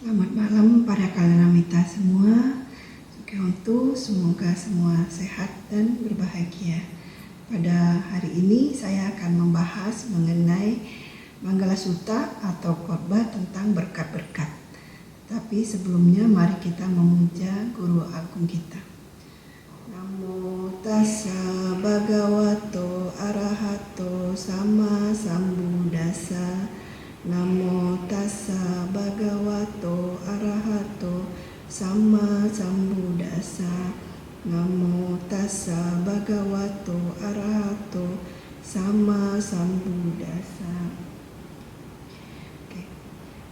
Selamat malam para kalanamita semua. Sukihontu, semoga semua sehat dan berbahagia. Pada hari ini saya akan membahas mengenai Manggala Sutta atau khotbah tentang berkat-berkat. Tapi sebelumnya mari kita memuja Guru Agung kita. Namo tassa bhagavato arahato sama sambuddhassa. Namo tassa bhagavato arahato sama sambuddhassa. Namo tassa bhagavato arahato sama sambuddhassa.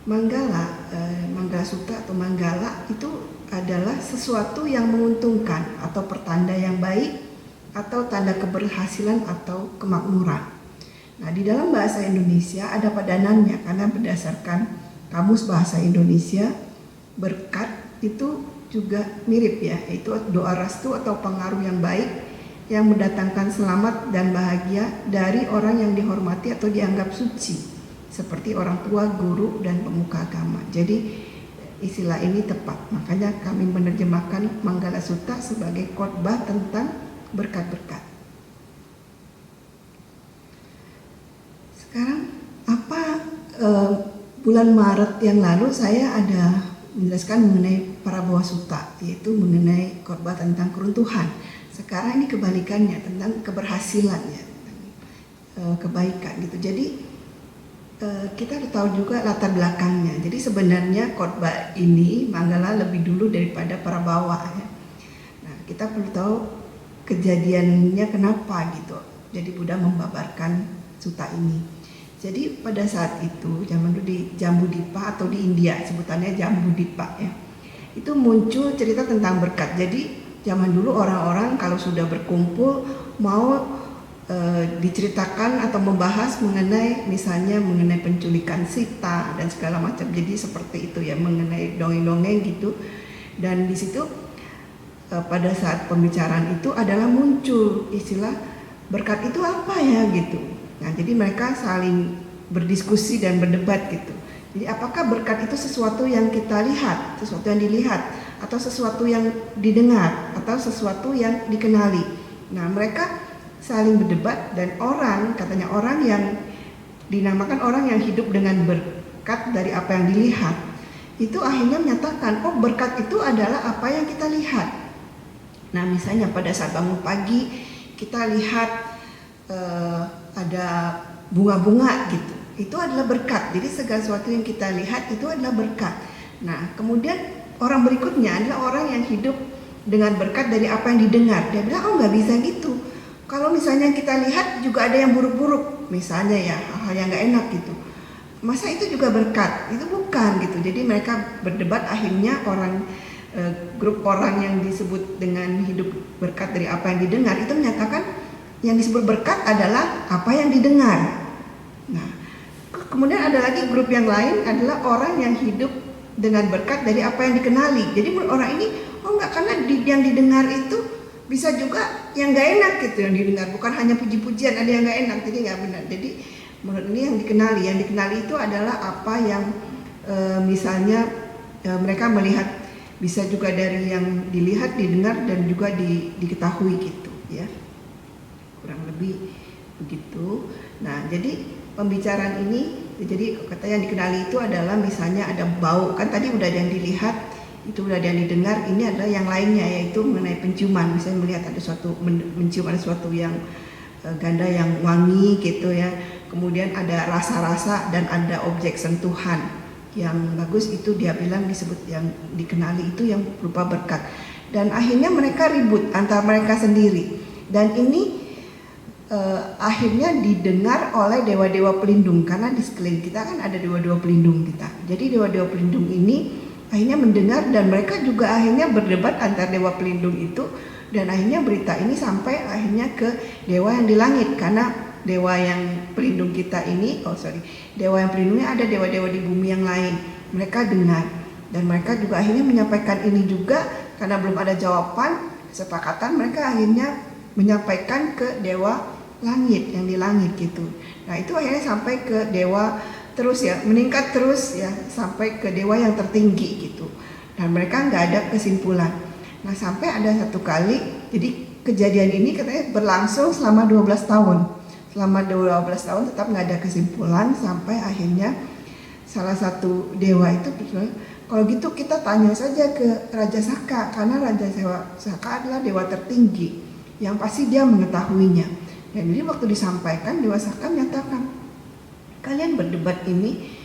Manggala Sutta atau Manggala itu adalah sesuatu yang menguntungkan atau pertanda yang baik atau tanda keberhasilan atau kemakmuran. Nah, di dalam bahasa Indonesia ada padanannya karena berdasarkan Kamus Bahasa Indonesia, berkat itu juga mirip ya, yaitu doa restu atau pengaruh yang baik yang mendatangkan selamat dan bahagia dari orang yang dihormati atau dianggap suci, seperti orang tua, guru, dan pemuka agama. Jadi istilah ini tepat, makanya kami menerjemahkan Manggala Sutta sebagai khotbah tentang berkat-berkat. Sekarang bulan Maret yang lalu saya ada menjelaskan mengenai Parabhawa Sutta, yaitu mengenai khotbah tentang keruntuhan. Sekarang ini kebalikannya, tentang keberhasilan ya, kebaikan gitu. Jadi kita harus tahu juga latar belakangnya. Jadi sebenarnya khotbah ini Manggala lebih dulu daripada Parabhawa ya. Nah, kita perlu tahu kejadiannya kenapa gitu. Jadi Buddha membabarkan sutta ini. Jadi pada saat itu zaman dulu di Jambudvipa atau di India sebutannya Jambudvipa ya. Itu muncul cerita tentang berkat. Jadi zaman dulu orang-orang kalau sudah berkumpul mau diceritakan atau membahas mengenai misalnya mengenai penculikan Sita dan segala macam. Jadi seperti itu ya, mengenai dongeng-dongeng gitu. Dan di situ pada saat pembicaraan itu adalah muncul istilah berkat itu apa ya gitu. Nah, jadi mereka saling berdiskusi dan berdebat gitu. Jadi apakah berkat itu sesuatu yang kita lihat, sesuatu yang dilihat, atau sesuatu yang didengar, atau sesuatu yang dikenali. Nah, mereka saling berdebat dan katanya orang yang dinamakan orang yang hidup dengan berkat dari apa yang dilihat, itu akhirnya menyatakan, oh berkat itu adalah apa yang kita lihat. Nah, misalnya pada saat bangun pagi kita lihat ada bunga-bunga gitu, itu adalah berkat. Jadi segala sesuatu yang kita lihat itu adalah berkat. Nah, kemudian orang berikutnya adalah orang yang hidup dengan berkat dari apa yang didengar. Dia bilang, oh nggak bisa gitu. Kalau misalnya kita lihat juga ada yang buruk-buruk, misalnya ya hal-hal yang nggak enak gitu. Masa itu juga berkat? Itu bukan gitu. Jadi mereka berdebat, akhirnya grup orang yang disebut dengan hidup berkat dari apa yang didengar itu menyatakan yang disebut berkat adalah apa yang didengar. Nah, kemudian ada lagi grup yang lain adalah orang yang hidup dengan berkat dari apa yang dikenali. Jadi menurut orang ini, oh enggak, karena yang didengar itu bisa juga yang nggak enak gitu yang didengar, bukan hanya puji-pujian, ada yang nggak enak, jadi nggak benar. Jadi menurut ini yang dikenali itu adalah apa yang misalnya mereka melihat, bisa juga dari yang dilihat, didengar, dan juga diketahui gitu ya. Kurang lebih begitu. Nah, jadi pembicaraan ini, jadi kata yang dikenali itu adalah misalnya ada bau, kan tadi udah ada yang dilihat, itu udah ada yang didengar, ini adalah yang lainnya, yaitu mengenai penciuman. Misalnya melihat ada mencium ada sesuatu yang ganda yang wangi gitu ya. Kemudian ada rasa-rasa dan ada objek sentuhan yang bagus, itu dia bilang disebut yang dikenali, itu yang berupa berkat. Dan akhirnya mereka ribut antara mereka sendiri. Dan ini akhirnya didengar oleh dewa-dewa pelindung, karena di sekeliling kita kan ada dewa-dewa pelindung kita. Jadi dewa-dewa pelindung ini akhirnya mendengar, dan mereka juga akhirnya berdebat antar dewa pelindung itu, dan akhirnya berita ini sampai akhirnya ke dewa yang di langit, karena dewa yang pelindung kita ini, dewa yang pelindungnya ada dewa-dewa di bumi yang lain. Mereka dengar, dan mereka juga akhirnya menyampaikan ini juga, karena belum ada jawaban kesepakatan, mereka akhirnya menyampaikan ke dewa langit yang di langit gitu. Nah, itu akhirnya sampai ke dewa terus ya, meningkat terus ya sampai ke dewa yang tertinggi gitu. Dan mereka nggak ada kesimpulan. Nah sampai ada satu kali, jadi kejadian ini katanya berlangsung selama 12 tahun. Selama 12 tahun tetap nggak ada kesimpulan sampai akhirnya salah satu dewa itu bilang, kalau gitu kita tanya saja ke Raja Saka, karena Raja Saka adalah dewa tertinggi yang pasti dia mengetahuinya. Dan jadi waktu disampaikan, Dewa Saka menyatakan, kalian berdebat ini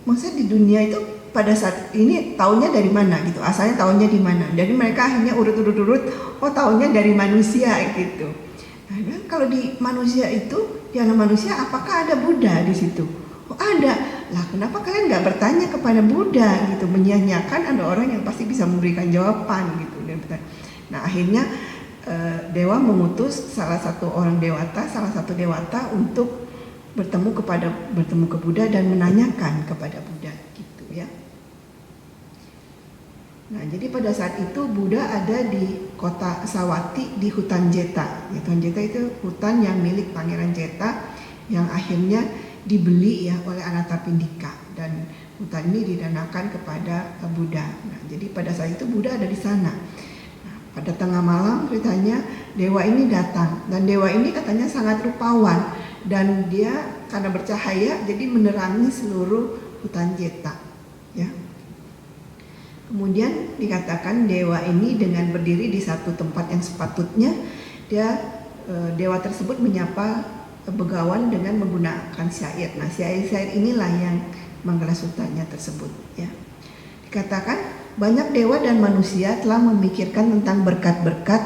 maksudnya di dunia itu pada saat ini taunya dari mana gitu, asalnya taunya di mana. Jadi mereka akhirnya urut-urut, oh taunya dari manusia gitu. Nah, kalau di manusia itu, di alam manusia, apakah ada Buddha di situ? Oh ada. Lah kenapa kalian nggak bertanya kepada Buddha gitu, menyanyiakan ada orang yang pasti bisa memberikan jawaban gitu. Nah akhirnya dewa mengutus salah satu dewata untuk bertemu ke Buddha dan menanyakan kepada Buddha gitu ya. Nah jadi pada saat itu Buddha ada di kota Sawati di hutan Jeta. Hutan Jeta itu hutan yang milik Pangeran Jeta yang akhirnya dibeli ya oleh Anathapindika, dan hutan ini didanakan kepada Buddha. Nah jadi pada saat itu Buddha ada di sana. Nah, pada tengah malam ceritanya dewa ini datang, dan dewa ini katanya sangat rupawan dan dia karena bercahaya jadi menerangi seluruh hutan Jeta ya. Kemudian dikatakan dewa ini dengan berdiri di satu tempat yang sepatutnya, dewa tersebut menyapa begawan dengan menggunakan syair. Nah syair-syair inilah yang Manggala Suttanya tersebut ya. Dikatakan banyak dewa dan manusia telah memikirkan tentang berkat-berkat,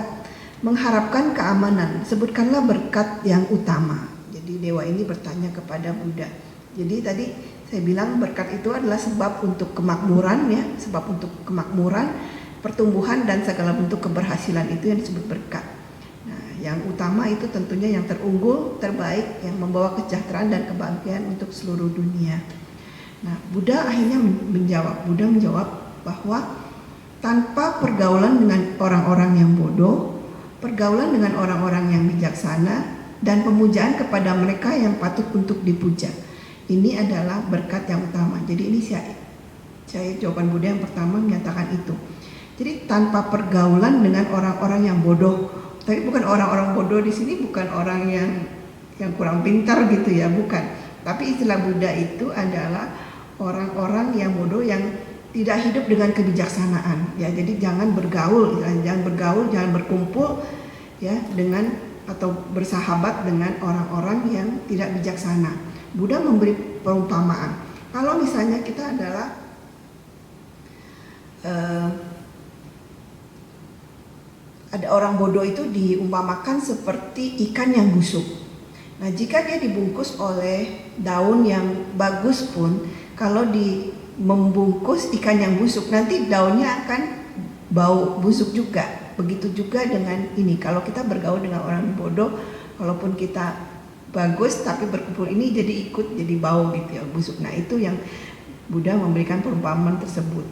mengharapkan keamanan. Sebutkanlah berkat yang utama. Jadi dewa ini bertanya kepada Buddha. Jadi tadi saya bilang berkat itu adalah sebab untuk kemakmuran ya, sebab untuk kemakmuran, pertumbuhan dan segala bentuk keberhasilan itu yang disebut berkat. Nah, yang utama itu tentunya yang terunggul, terbaik, yang membawa kesejahteraan dan kebahagiaan untuk seluruh dunia. Nah, Buddha akhirnya menjawab bahwa tanpa pergaulan dengan orang-orang yang bodoh, pergaulan dengan orang-orang yang bijaksana, dan pemujaan kepada mereka yang patut untuk dipuja, ini adalah berkat yang utama. Jadi ini saya jawaban Buddha yang pertama menyatakan itu. Jadi tanpa pergaulan dengan orang-orang yang bodoh, tapi bukan orang-orang bodoh di sini bukan orang yang kurang pintar gitu ya, bukan. Tapi istilah Buddha itu adalah orang-orang yang bodoh yang tidak hidup dengan kebijaksanaan ya. Jadi jangan bergaul, jangan berkumpul ya dengan atau bersahabat dengan orang-orang yang tidak bijaksana. Buddha memberi perumpamaan. Kalau misalnya kita adalah ada orang bodoh itu diumpamakan seperti ikan yang busuk. Nah, jika dia dibungkus oleh daun yang bagus pun, kalau membungkus ikan yang busuk, nanti daunnya akan bau busuk juga. Begitu juga dengan ini. Kalau kita bergaul dengan orang bodoh, walaupun kita bagus tapi berkumpul ini jadi bau gitu ya, busuk. Nah itu yang Buddha memberikan perumpamaan tersebut.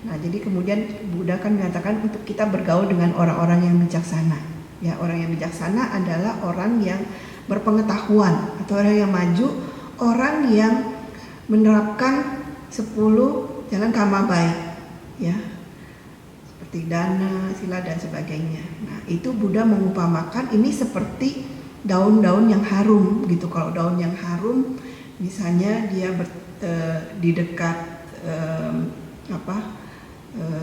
Nah jadi kemudian Buddha kan mengatakan untuk kita bergaul dengan orang-orang yang bijaksana ya. Orang yang bijaksana adalah orang yang berpengetahuan atau orang yang maju, orang yang menerapkan 10 jalan karma baik ya, seperti dana, sila dan sebagainya. Nah itu Buddha mengumpamakan ini seperti daun-daun yang harum gitu. Kalau daun yang harum misalnya dia di dekat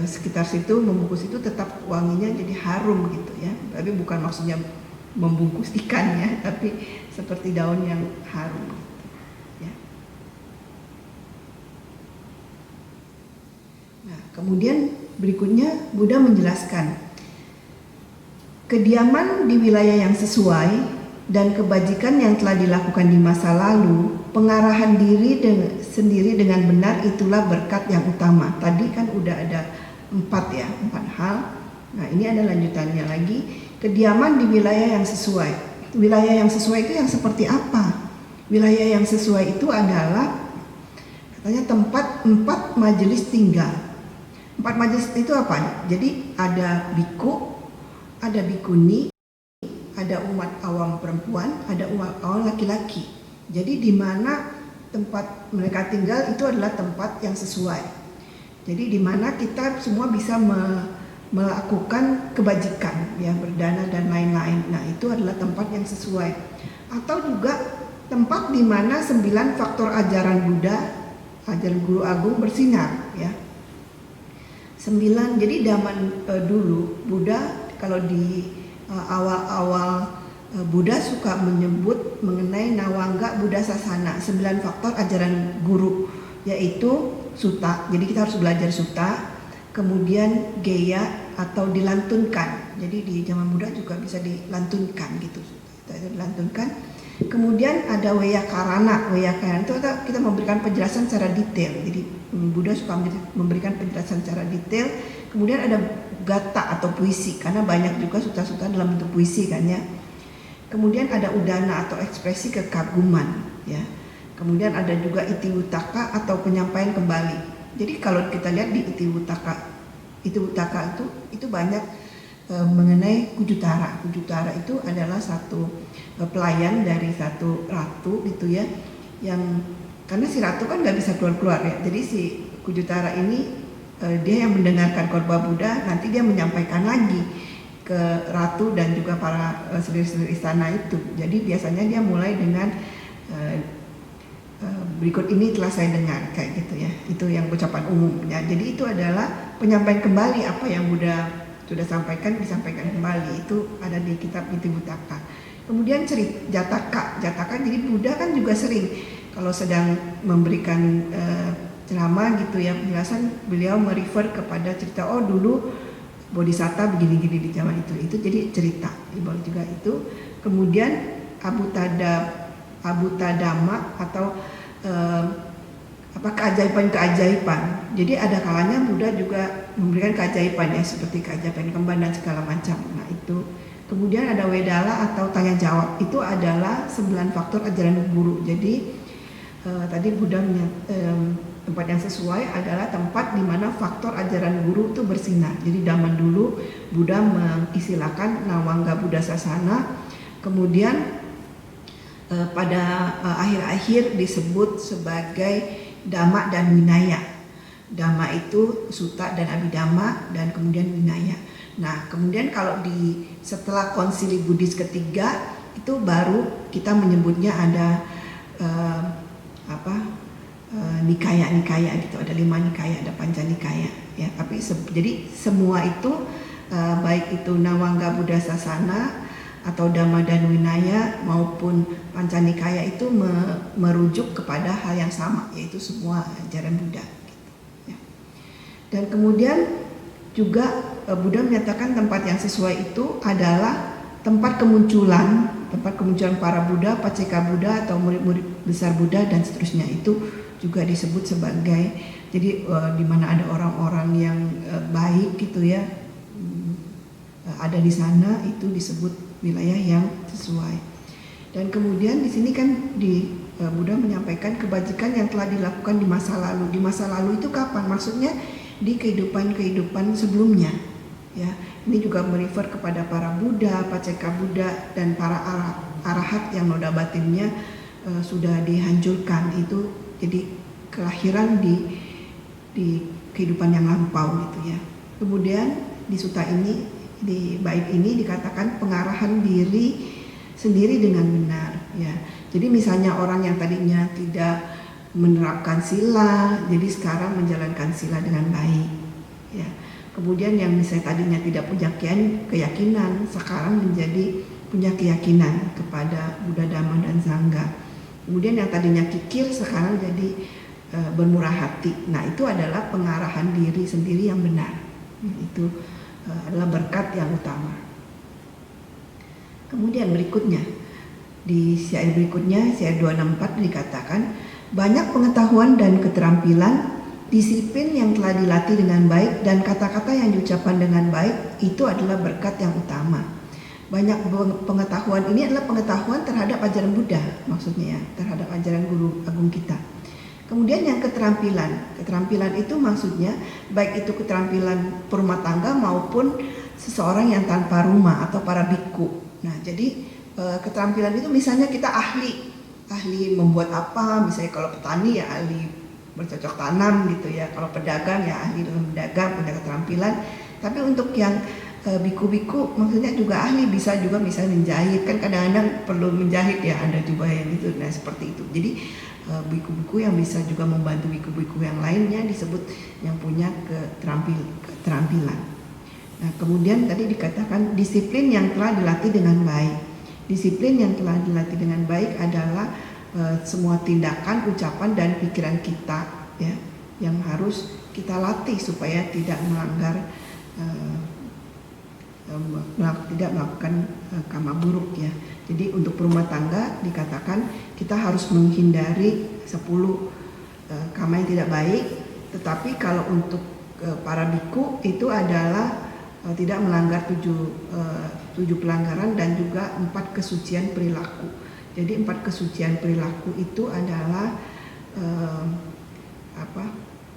sekitar situ membungkus itu tetap wanginya jadi harum gitu ya. Tapi bukan maksudnya membungkus ikannya, tapi seperti daun yang harum gitu, ya. Nah, kemudian berikutnya Buddha menjelaskan kediaman di wilayah yang sesuai dan kebajikan yang telah dilakukan di masa lalu, pengarahan diri sendiri dengan benar itulah berkat yang utama. Tadi kan udah ada 4 hal. Nah ini ada lanjutannya lagi, kediaman di wilayah yang sesuai. Wilayah yang sesuai itu yang seperti apa? Wilayah yang sesuai itu adalah katanya tempat 4 majelis tinggal. 4 majelis itu apa? Jadi ada biku, ada bikuni, ada umat awam perempuan, ada umat awam laki-laki. Jadi di mana tempat mereka tinggal itu adalah tempat yang sesuai. Jadi di mana kita semua bisa melakukan kebajikan, ya, berdana dan lain-lain. Nah, itu adalah tempat yang sesuai. Atau juga tempat di mana 9 faktor ajaran Buddha, ajaran Guru Agung bersinar, ya. 9. Jadi zaman dulu Buddha, kalau di awal-awal Buddha suka menyebut mengenai Nawangga Buddha Sasana, 9 faktor ajaran guru, yaitu sutta. Jadi kita harus belajar sutta, kemudian geya atau dilantunkan. Jadi di zaman Buddha juga bisa dilantunkan gitu, itu dilantunkan. Kemudian ada Wyakarana. Wyakarana itu kita memberikan penjelasan secara detail. Jadi Buddha suka memberikan penjelasan secara detail. Kemudian ada gata atau puisi, karena banyak juga sutta-sutta dalam bentuk puisi kan, ya. Kemudian ada udana atau ekspresi kekaguman, ya. Kemudian ada juga itiwutaka atau penyampaian kembali. Jadi kalau kita lihat di itiwutaka itu banyak mengenai Kujutara. Kujutara itu adalah satu pelayan dari satu ratu gitu, ya. Yang karena si ratu kan nggak bisa keluar-keluar, ya. Jadi si Kujutara ini dia yang mendengarkan khotbah Buddha, nanti dia menyampaikan lagi ke ratu dan juga para sendiri-sendiri istana itu. Jadi biasanya dia mulai dengan berikut ini telah saya dengar, kayak gitu, ya. Itu yang ucapan umumnya. Jadi itu adalah penyampaian kembali apa yang Buddha sudah sampaikan, disampaikan kembali. Itu ada di kitab Itiwutaka. Kemudian Jataka. Jataka, jadi Buddha kan juga sering kalau sedang memberikan ceramah gitu, ya, penjelasan, beliau merefer kepada cerita, oh dulu Bodhisatta begini-gini di zaman itu jadi cerita, boleh juga itu. Kemudian Abutadama atau keajaiban-keajaiban. Jadi ada kalanya Buddha juga memberikan keajaiban, ya, seperti keajaiban kembar dan segala macam. Nah, itu. Kemudian ada Wedala atau tanya jawab. Itu adalah 9 faktor ajaran guru. Jadi tadi Buddha tempat yang sesuai adalah tempat di mana faktor ajaran guru itu bersinar. Jadi zaman dulu Buddha mengistilahkan Nawangga Buddha Sasana, kemudian pada akhir-akhir disebut sebagai Dhamma dan Vinaya. Dhamma itu sutta dan abhidhamma, dan kemudian Vinaya. Nah, kemudian kalau setelah konsili Buddhis ketiga itu baru kita menyebutnya ada nikaya gitu, ada 5 nikaya, ada Pancanikaya, ya. Tapi jadi semua itu baik itu Nawangga Buddha Sasana atau Dhamma dan Vinaya maupun Pancanikaya itu merujuk kepada hal yang sama, yaitu semua ajaran Buddha, gitu, ya. Dan kemudian juga Buddha menyatakan tempat yang sesuai itu adalah tempat kemunculan para Buddha, Paceka Buddha atau murid-murid besar Buddha dan seterusnya. Itu juga disebut sebagai, jadi di mana ada orang-orang yang baik gitu, ya, ada di sana, itu disebut wilayah yang sesuai. Dan kemudian di sini kan Buddha menyampaikan kebajikan yang telah dilakukan di masa lalu. Di masa lalu itu kapan? Maksudnya di kehidupan sebelumnya, ya. Ini juga merefer kepada para Buddha, Paceka Buddha, dan para arahat yang noda batinnya sudah dihancurkan. Itu jadi kelahiran di kehidupan yang lampau gitu, ya. Kemudian di sutta ini, di bait ini dikatakan pengarahan diri sendiri dengan benar, ya. Jadi misalnya orang yang tadinya tidak menerapkan sila, jadi sekarang menjalankan sila dengan baik, ya. Kemudian yang misalnya tadinya tidak punya keyakinan, sekarang menjadi punya keyakinan kepada Buddha, Dhamma, dan Sangha. Kemudian yang tadinya kikir sekarang jadi bermurah hati. Nah, itu adalah pengarahan diri sendiri yang benar. Itu adalah berkat yang utama. Kemudian berikutnya, di syair berikutnya, syair 264 dikatakan, banyak pengetahuan dan keterampilan, disiplin yang telah dilatih dengan baik, dan kata-kata yang diucapkan dengan baik, itu adalah berkat yang utama. Banyak pengetahuan ini adalah pengetahuan terhadap ajaran Buddha, maksudnya, ya, terhadap ajaran Guru Agung kita. Kemudian yang keterampilan itu maksudnya baik itu keterampilan perumah tangga maupun seseorang yang tanpa rumah atau para biku. Nah, jadi keterampilan itu misalnya kita ahli ahli membuat apa, misalnya kalau petani ya ahli bercocok tanam gitu ya, kalau pedagang ya ahli dalam berdagang, punya keterampilan. Tapi untuk yang biku-biku maksudnya juga ahli, bisa juga misalnya menjahit, kan kadang-kadang perlu menjahit ya, ada jubah yang gitu, nah seperti itu. Jadi biku-biku yang bisa juga membantu biku-biku yang lainnya disebut yang punya keterampilan. Nah kemudian tadi dikatakan disiplin yang telah dilatih dengan baik. Disiplin yang telah dilatih dengan baik adalah semua tindakan, ucapan dan pikiran kita ya, yang harus kita latih supaya tidak melanggar tidak melakukan karma buruk ya. Jadi untuk berumah tangga dikatakan kita harus menghindari 10 karma yang tidak baik. Tetapi kalau untuk para biku itu adalah tidak melanggar 7 pelanggaran dan juga 4 kesucian perilaku. Jadi 4 kesucian perilaku itu adalah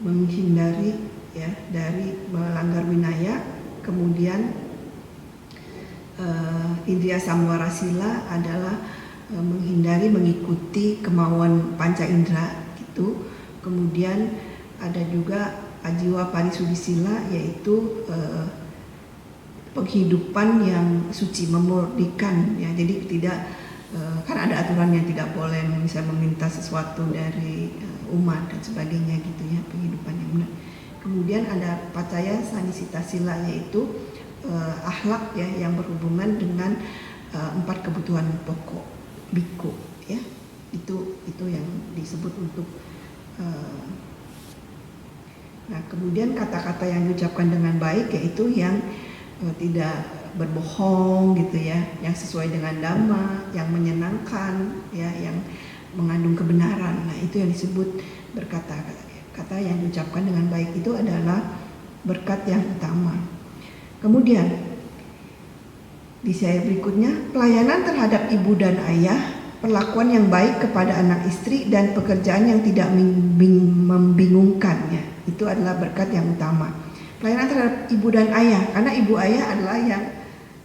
menghindari ya dari melanggar winaya, kemudian indriya samwara sila adalah menghindari mengikuti kemauan panca indera gitu. Kemudian ada juga ajiwa parisudisila, yaitu penghidupan yang suci, memurnikan ya. Jadi tidak kan ada aturan yang tidak boleh misalnya meminta sesuatu dari umat dan sebagainya gitu ya, penghidupan yang benar. Kemudian ada pacaya sanisita sila, yaitu akhlak ya yang berhubungan dengan 4 kebutuhan pokok biku ya. Itu yang disebut untuk nah kemudian kata-kata yang diucapkan dengan baik yaitu yang tidak berbohong gitu ya, yang sesuai dengan dhamma, yang menyenangkan ya, yang mengandung kebenaran. Nah itu yang disebut berkata-kata yang diucapkan dengan baik, itu adalah berkat yang utama. Kemudian di slide berikutnya, pelayanan terhadap ibu dan ayah, perlakuan yang baik kepada anak istri, dan pekerjaan yang tidak membingungkan ya, itu adalah berkat yang utama. Pelayanan terhadap ibu dan ayah, karena ibu ayah adalah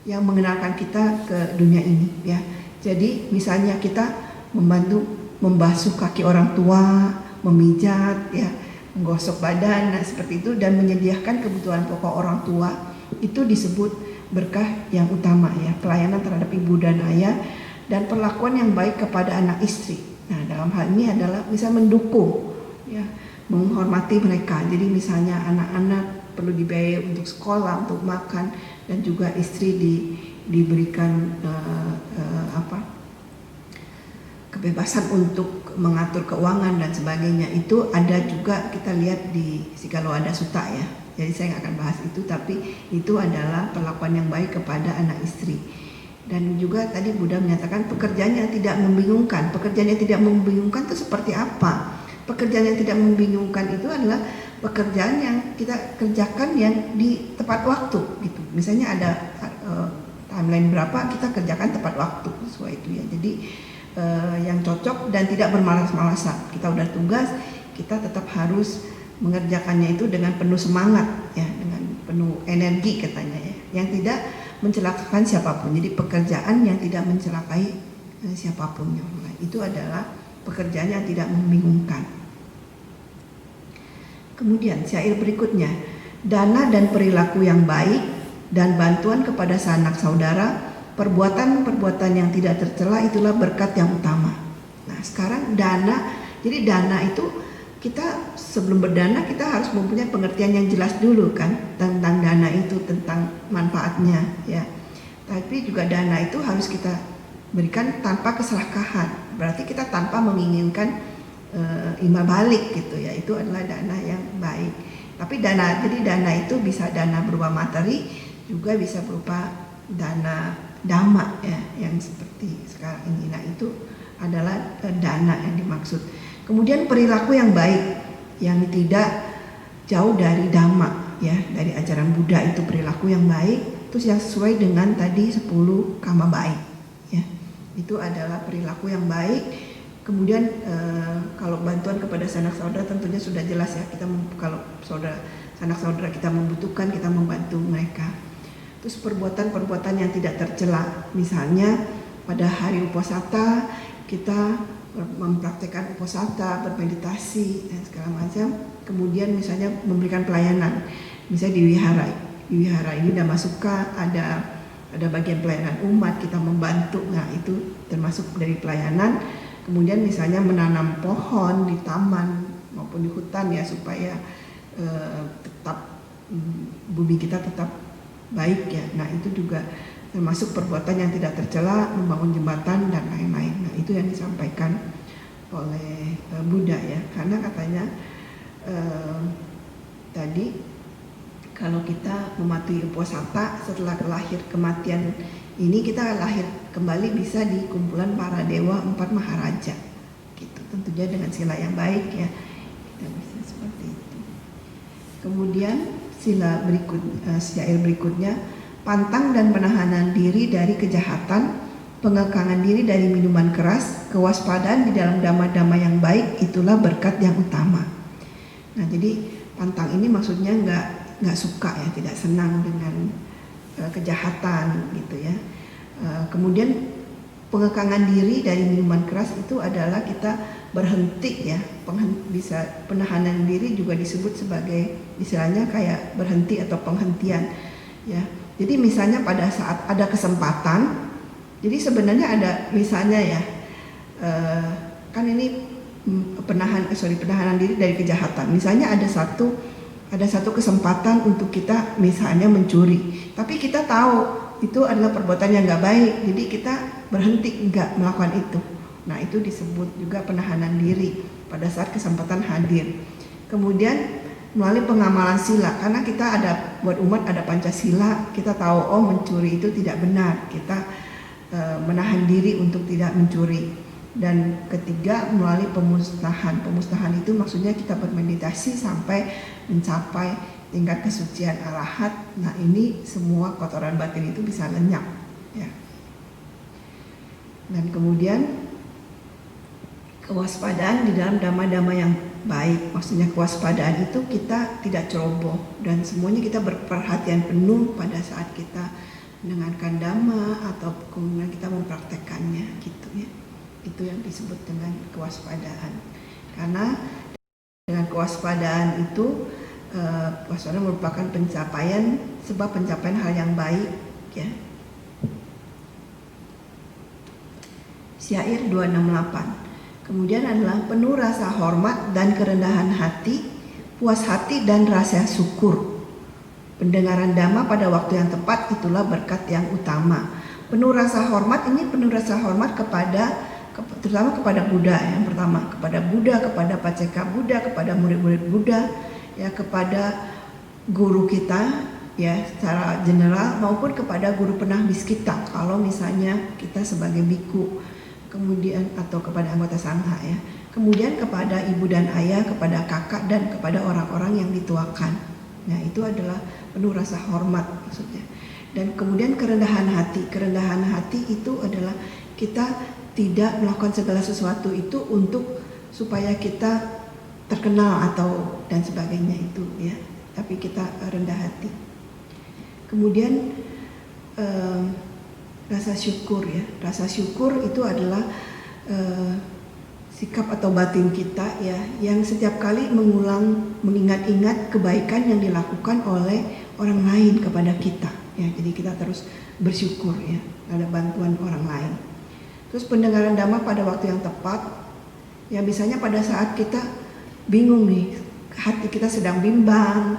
yang mengenalkan kita ke dunia ini ya. Jadi misalnya kita membantu membasuh kaki orang tua, memijat ya, menggosok badan, nah seperti itu, dan menyediakan kebutuhan pokok orang tua, itu disebut berkah yang utama ya. Pelayanan terhadap ibu dan ayah dan perlakuan yang baik kepada anak istri. Nah dalam hal ini adalah bisa mendukung ya, menghormati mereka. Jadi misalnya anak-anak perlu dibiayai untuk sekolah, untuk makan, dan juga istri diberikan kebebasan untuk mengatur keuangan dan sebagainya. Itu ada juga kita lihat di Sigaloada Sutta ya. Jadi saya nggak akan bahas itu, tapi itu adalah perlakuan yang baik kepada anak istri. Dan juga tadi Buddha menyatakan pekerjaan yang tidak membingungkan. Pekerjaan yang tidak membingungkan itu seperti apa? Pekerjaan yang tidak membingungkan itu adalah pekerjaan yang kita kerjakan yang di tepat waktu gitu. Misalnya ada timeline berapa, kita kerjakan tepat waktu sesuai itu ya. Jadi yang cocok dan tidak bermalas-malasan. Kita udah tugas, kita tetap harus mengerjakannya itu dengan penuh semangat ya, dengan penuh energi katanya ya, yang tidak mencelakakan siapapun. Jadi pekerjaan yang tidak mencelakai siapapun ya. Itu adalah pekerjaan yang tidak membingungkan. Kemudian syair berikutnya, dana dan perilaku yang baik dan bantuan kepada sanak saudara, perbuatan-perbuatan yang tidak tercela, itulah berkat yang utama. Nah sekarang dana, jadi dana itu kita sebelum berdana kita harus mempunyai pengertian yang jelas dulu kan tentang dana itu, tentang manfaatnya ya. Tapi juga dana itu harus kita berikan tanpa keserakahan, berarti kita tanpa menginginkan imbal balik gitu ya. Itu adalah dana yang baik. Tapi jadi dana itu bisa dana berupa materi, juga bisa berupa dana dhamma ya, yang seperti sekarang ini. Nah itu adalah dana yang dimaksud. Kemudian perilaku yang baik yang tidak jauh dari dhamma ya, dari ajaran Buddha, itu perilaku yang baik, terus yang sesuai dengan tadi 10 karma baik ya. Itu adalah perilaku yang baik. Kemudian kalau bantuan kepada sanak saudara tentunya sudah jelas ya, kita kalau sanak saudara kita membutuhkan, kita membantu mereka. Terus perbuatan-perbuatan yang tidak tercela, misalnya pada hari Uposatha kita mempraktekkan uposatha, bermeditasi dan segala macam. Kemudian misalnya memberikan pelayanan, misalnya di wihara. Di wihara ini Dhammasuka ada bagian pelayanan umat, kita membantu. Nah, itu termasuk dari pelayanan. Kemudian misalnya menanam pohon di taman maupun di hutan ya, supaya tetap bumi kita tetap baik ya. Nah, itu juga termasuk perbuatan yang tidak tercela, membangun jembatan dan lain-lain. Nah, itu yang disampaikan oleh Buddha ya, karena katanya tadi kalau kita mematuhi uposatha setelah lahir kematian ini, kita lahir kembali bisa di kumpulan para dewa 4 maharaja gitu, tentunya dengan sila yang baik ya, kita bisa seperti itu. Kemudian syair berikutnya, pantang dan penahanan diri dari kejahatan, pengekangan diri dari minuman keras, kewaspadaan di dalam dhamma-dhamma yang baik, itulah berkat yang utama. Nah, jadi pantang ini maksudnya nggak suka ya, tidak senang dengan kejahatan gitu ya. Kemudian pengekangan diri dari minuman keras itu adalah kita berhenti ya, bisa penahanan diri juga disebut sebagai istilahnya kayak berhenti atau penghentian ya. Jadi misalnya pada saat ada kesempatan, jadi sebenarnya ada misalnya ya, kan ini penahanan diri dari kejahatan. Misalnya ada satu kesempatan untuk kita misalnya mencuri, tapi kita tahu itu adalah perbuatan yang nggak baik, jadi kita berhenti nggak melakukan itu. Nah, itu disebut juga penahanan diri pada saat kesempatan hadir. Kemudian melalui pengamalan sila, karena kita buat umat ada Pancasila, kita tahu mencuri itu tidak benar, kita menahan diri untuk tidak mencuri. Dan ketiga, melalui pemusnahan itu maksudnya kita bermeditasi sampai mencapai tingkat kesucian arahat. Nah, ini semua kotoran batin itu bisa lenyap ya. Dan kemudian kewaspadaan di dalam dhamma-dhamma yang baik, maksudnya kewaspadaan itu kita tidak ceroboh dan semuanya kita berperhatian penuh pada saat kita mendengarkan dhamma atau kemudian kita mempraktekkannya gitu ya. Itu yang disebut dengan kewaspadaan. Karena dengan kewaspadaan itu kewaspadaan merupakan sebab pencapaian hal yang baik ya. Syair 268. Kemudian adalah penuh rasa hormat dan kerendahan hati, puas hati dan rasa syukur. Pendengaran dhamma pada waktu yang tepat itulah berkat yang utama. Penuh rasa hormat ini penuh rasa hormat terutama kepada Buddha yang pertama, kepada Buddha, kepada Paceka Buddha, kepada murid-murid Buddha, ya, kepada guru kita ya secara general maupun kepada guru penahbis kita kalau misalnya kita sebagai biku, kemudian atau kepada anggota sangha ya. Kemudian kepada ibu dan ayah, kepada kakak dan kepada orang-orang yang dituakan. Nah, itu adalah penuh rasa hormat maksudnya. Dan kemudian kerendahan hati. Kerendahan hati itu adalah kita tidak melakukan segala sesuatu itu untuk supaya kita terkenal atau dan sebagainya itu ya, tapi kita rendah hati. Kemudian rasa syukur ya, rasa syukur itu adalah sikap atau batin kita ya, yang setiap kali mengingat-ingat kebaikan yang dilakukan oleh orang lain kepada kita ya, jadi kita terus bersyukur ya ada bantuan orang lain. Terus pendengaran dhamma pada waktu yang tepat, ya misalnya pada saat kita bingung nih, hati kita sedang bimbang,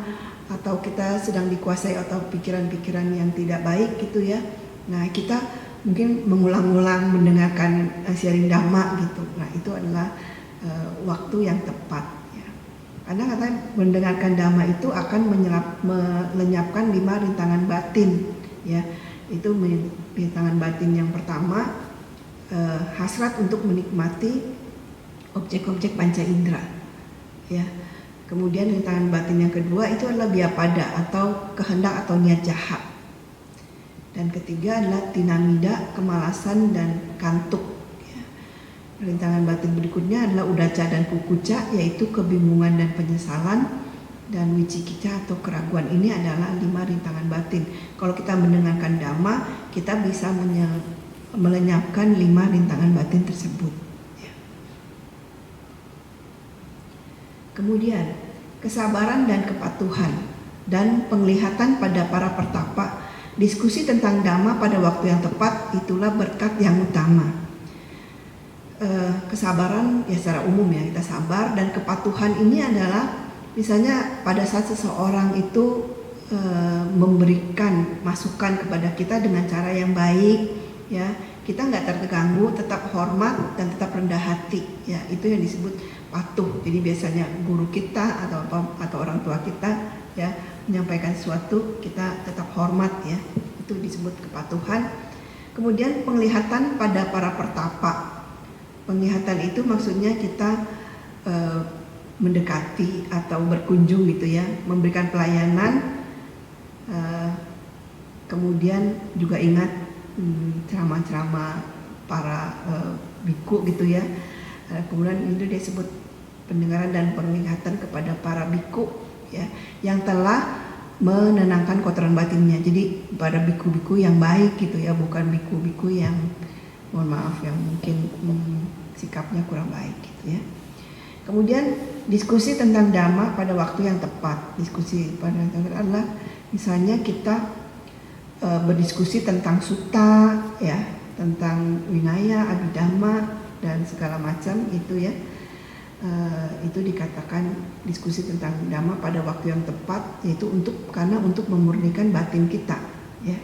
atau kita sedang dikuasai atau pikiran-pikiran yang tidak baik gitu ya. Nah, kita mungkin mengulang-ulang mendengarkan sharing dhamma gitu. Nah, itu adalah waktu yang tepat ya. Karena katanya mendengarkan dhamma itu akan melenyapkan 5 rintangan batin ya. Itu rintangan batin yang pertama, hasrat untuk menikmati objek-objek panca indera ya. Kemudian rintangan batin yang kedua itu adalah biapada atau kehendak atau niat jahat. Dan ketiga adalah tinamida, kemalasan dan kantuk ya. Rintangan batin berikutnya adalah udaca dan kukuca, yaitu kebingungan dan penyesalan. Dan wicikica atau keraguan. Ini adalah 5 rintangan batin. Kalau kita mendengarkan dhamma, kita bisa melenyapkan 5 rintangan batin tersebut ya. Kemudian kesabaran dan kepatuhan dan penglihatan pada para pertapa, diskusi tentang dhamma pada waktu yang tepat, itulah berkat yang utama. Kesabaran ya secara umum ya, kita sabar, dan kepatuhan ini adalah misalnya pada saat seseorang itu memberikan masukan kepada kita dengan cara yang baik ya, kita nggak terganggu, tetap hormat dan tetap rendah hati ya, itu yang disebut patuh. Jadi biasanya guru kita atau orang tua kita ya menyampaikan sesuatu, kita tetap hormat ya, itu disebut kepatuhan. Kemudian penglihatan pada para pertapa. Penglihatan itu maksudnya kita mendekati atau berkunjung gitu ya, memberikan pelayanan, kemudian juga ingat ceramah-ceramah para biku gitu ya. Kemudian itu disebut pendengaran dan penglihatan kepada para biku ya, yang telah menenangkan kotoran batinnya. Jadi pada biku-biku yang baik gitu ya, bukan biku-biku yang mohon maaf yang mungkin sikapnya kurang baik gitu ya. Kemudian diskusi tentang dhamma pada waktu yang tepat. Diskusi pada waktu yang tepat adalah misalnya kita berdiskusi tentang sutta ya, tentang winaya, abhidhamma dan segala macam itu ya. Itu dikatakan diskusi tentang dhamma pada waktu yang tepat, yaitu karena untuk memurnikan batin kita ya.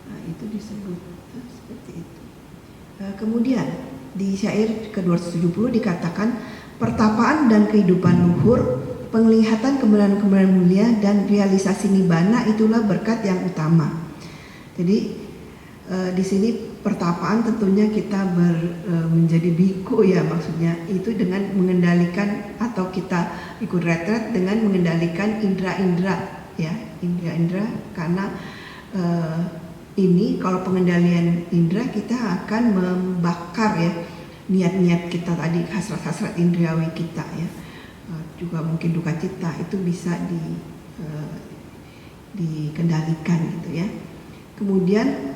Nah, itu disebut seperti itu. Kemudian di syair ke-270 dikatakan pertapaan dan kehidupan luhur, penglihatan kebenaran-kebenaran mulia dan realisasi nibbana, itulah berkat yang utama. Jadi di sini pertapaan tentunya kita menjadi biku ya, maksudnya itu dengan mengendalikan, atau kita ikut retret dengan mengendalikan indera-indera ya, indera-indera, karena ini kalau pengendalian indera kita akan membakar ya niat-niat kita tadi, hasrat-hasrat indriawi kita ya, juga mungkin duka cita itu bisa dikendalikan gitu ya. Kemudian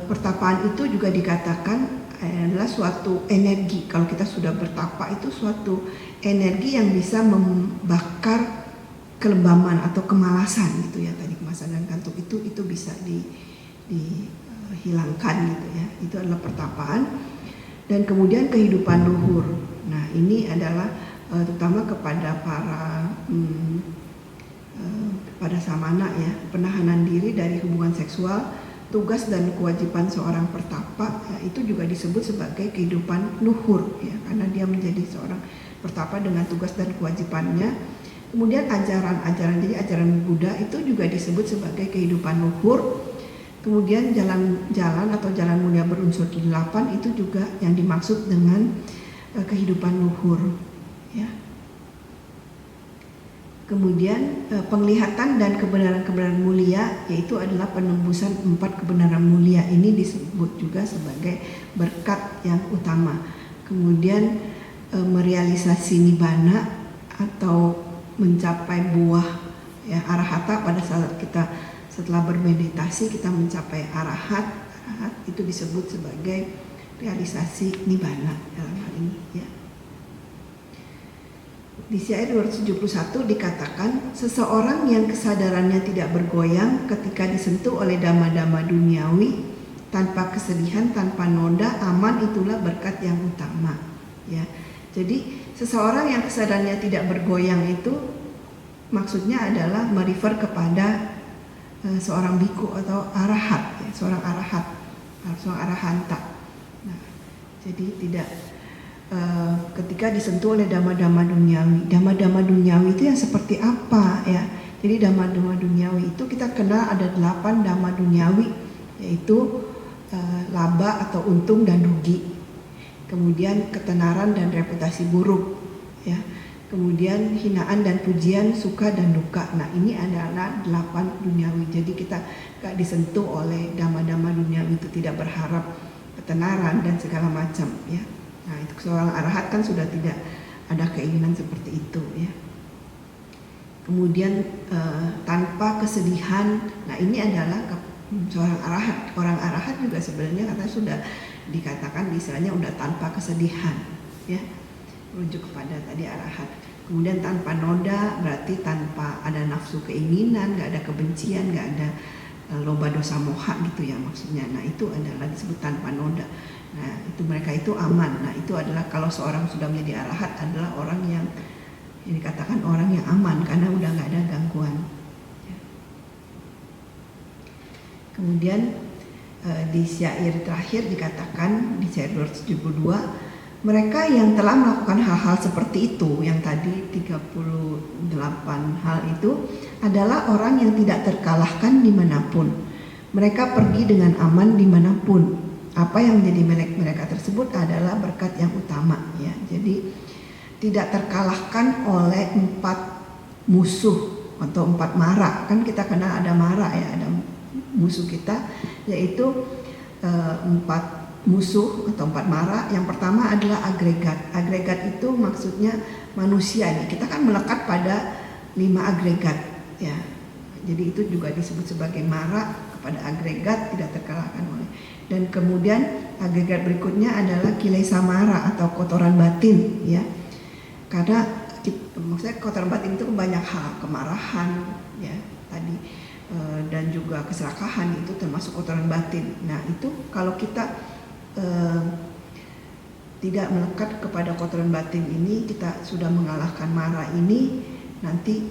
pertapaan itu juga dikatakan adalah suatu energi. Kalau kita sudah bertapa itu suatu energi yang bisa membakar kelembaman atau kemalasan gitu ya, tadi kemalasan dan kantuk itu bisa dihilangkan gitu ya. Itu adalah pertapaan. Dan kemudian kehidupan luhur. Nah, ini adalah terutama kepada pada samana ya, penahanan diri dari hubungan seksual, tugas dan kewajiban seorang pertapa ya, itu juga disebut sebagai kehidupan luhur ya, karena dia menjadi seorang pertapa dengan tugas dan kewajibannya. Kemudian ajaran-ajaran, jadi ajaran Buddha itu juga disebut sebagai kehidupan luhur. Kemudian jalan atau jalan mulia berunsur 8 itu juga yang dimaksud dengan kehidupan luhur ya. Kemudian penglihatan dan kebenaran-kebenaran mulia, yaitu adalah penembusan 4 kebenaran mulia, ini disebut juga sebagai berkat yang utama. Kemudian merealisasi nibbana atau mencapai buah ya, arahata, pada saat kita setelah bermeditasi kita mencapai arahat itu disebut sebagai realisasi nibbana dalam hal ini ya. Di syair 271 dikatakan seseorang yang kesadarannya tidak bergoyang ketika disentuh oleh dhamma-dhamma duniawi, tanpa kesedihan, tanpa noda, aman, itulah berkat yang utama ya. Jadi seseorang yang kesadarannya tidak bergoyang itu maksudnya adalah merefer kepada seorang biku atau arahat ya, seorang arahanta. Nah, jadi tidak ketika disentuh oleh dhamma-dhamma duniawi. Dhamma-dhamma duniawi itu yang seperti apa ya? Jadi dhamma-dhamma duniawi itu kita kenal ada 8 dhamma duniawi, yaitu laba atau untung dan rugi. Kemudian ketenaran dan reputasi buruk ya. Kemudian hinaan dan pujian, suka dan duka. Nah, ini adalah 8 duniawi. Jadi kita gak disentuh oleh dhamma-dhamma duniawi itu, tidak berharap ketenaran dan segala macam ya. Nah, itu seorang arahat kan sudah tidak ada keinginan seperti itu ya. Kemudian tanpa kesedihan. Nah, ini adalah seorang arahat. Orang arahat juga sebenarnya katanya sudah dikatakan istilahnya udah tanpa kesedihan ya. merujuk kepada tadi arahat. Kemudian tanpa noda berarti tanpa ada nafsu keinginan, nggak ada kebencian, nggak ada loba dosa moha gitu ya maksudnya. Nah itu adalah disebut tanpa noda. Nah itu mereka itu aman. Nah itu adalah kalau seorang sudah menjadi arahat adalah orang yang dikatakan orang yang aman karena udah nggak ada gangguan. Kemudian di syair terakhir dikatakan di syair 272, mereka yang telah melakukan hal-hal seperti itu, yang tadi 38 hal itu adalah orang yang tidak terkalahkan dimanapun. Mereka pergi dengan aman dimanapun. Apa yang menjadi milik mereka tersebut adalah berkat yang utama ya. Jadi tidak terkalahkan oleh 4 musuh atau 4 mara. Kan kita kenal ada mara ya, ada musuh kita, yaitu 4 musuh atau 4 mara. Yang pertama adalah agregat. Agregat itu maksudnya manusia nih. Kita kan melekat pada 5 agregat ya. Jadi itu juga disebut sebagai mara kepada agregat, tidak terkalahkan oleh. Dan kemudian agregat berikutnya adalah kilesa mara atau kotoran batin ya. Karena maksudnya kotoran batin itu banyak hal, kemarahan ya tadi dan juga keserakahan itu termasuk kotoran batin. Nah itu kalau kita tidak melekat kepada kotoran batin ini, kita sudah mengalahkan mara ini, nanti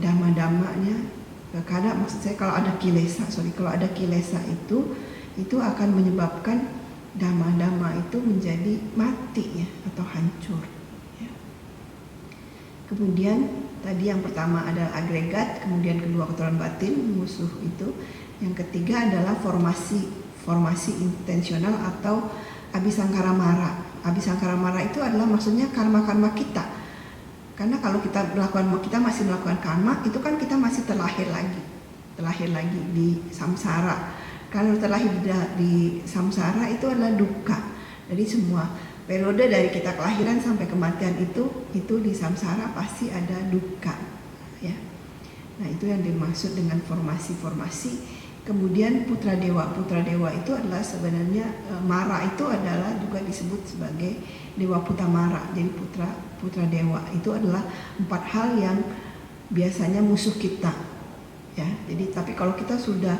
dhamma-dhammanya, karena maksud saya kalau ada kilesa itu akan menyebabkan dhamma-dhamma itu menjadi mati ya atau hancur ya. Kemudian tadi yang pertama adalah agregat, kemudian kedua kotoran batin musuh itu, yang ketiga adalah formasi intensional atau abhisangkara mara. Abhisangkara mara itu adalah maksudnya karma-karma kita. Karena kalau kita masih melakukan karma, itu kan kita masih terlahir lagi di samsara. Kalau terlahir di samsara itu adalah dukkha. Jadi semua periode dari kita kelahiran sampai kematian itu di samsara pasti ada dukkha ya. Nah itu yang dimaksud dengan formasi. Kemudian putra dewa itu adalah sebenarnya mara itu adalah juga disebut sebagai dewa putamara. Jadi putra dewa itu adalah 4 hal yang biasanya musuh kita ya. Jadi tapi kalau kita sudah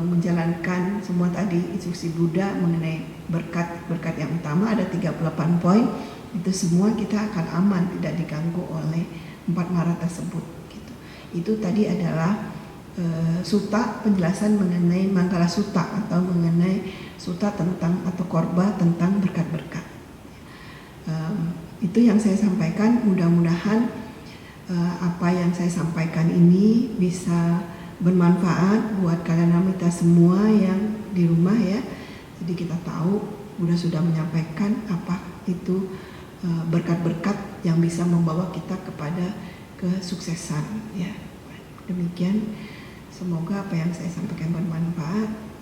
menjalankan semua tadi instruksi Buddha mengenai berkat yang utama, ada 38 poin, itu semua kita akan aman, tidak diganggu oleh 4 mara tersebut gitu. Itu tadi adalah suta, penjelasan mengenai Manggala Sutta atau mengenai suta tentang atau korba tentang berkat-berkat. Itu yang saya sampaikan. Mudah-mudahan apa yang saya sampaikan ini bisa bermanfaat buat kalian kita semua yang di rumah ya. Jadi kita tahu Buddha sudah menyampaikan apa itu berkat-berkat yang bisa membawa kita kepada kesuksesan ya. Demikian. Semoga apa yang saya sampaikan bermanfaat.